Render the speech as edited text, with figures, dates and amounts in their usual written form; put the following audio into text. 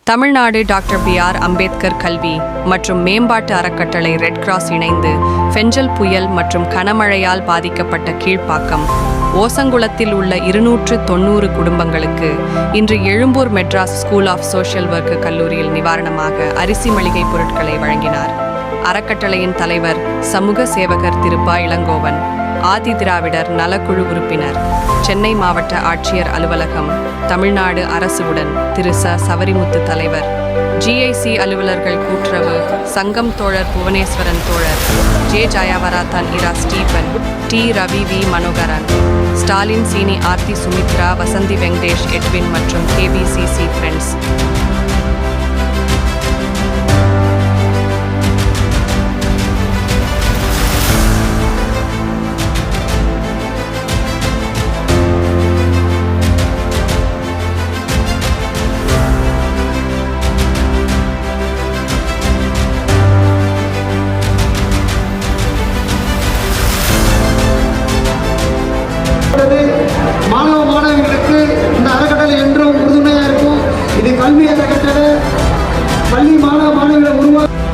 Tamil Nadu doctor B.R. Ambedkar கல்வி மற்றும் மேம்பாட்டு அறக்கட்டளை ரெட் கிராஸ் இணைந்து ஃபெஞ்சல் புயல் மற்றும் கனமழையால் பாதிக்கப்பட்ட கீழ்ப்பாக்கம் ஓசங்குளத்தில் உள்ள 290 குடும்பங்களுக்கு இன்று Egmore Madras school of social work கல்லூரியில் நிவாரணமாக அரிசி மளிகை பொருட்களை வழங்கினார். அறக்கட்டளையின் தலைவர் சமூக சேவகர் திரு ப. இளங்கோவன், ஆதி திராவிடர் நலக்குழு உறுப்பினர், சென்னை மாவட்ட ஆட்சியர் அலுவலகம், தமிழ்நாடு அரசுடன் திரு ச. சவரிமுத்து தலைவர், GIC அலுவலர்கள் கூட்டுறவு சங்கம் தோழர் புவனேஸ்வரன் தோழர், ஜே. ஜயாவராதன் இரா Stephen, D. Ravi V. Manoharan, Stalin Seeni Aarthi Sumithra, Vasanthi Venkatesh Edwin மற்றும் KBCC ஃப்ரெண்ட்ஸ். மாணவர்களுக்கு இந்த அறக்கட்டளை என்றும் உறுதுணையாக இருக்கும். இது கல்வி அறக்கட்டளை. பள்ளி மாணவர்களை உருவாக்க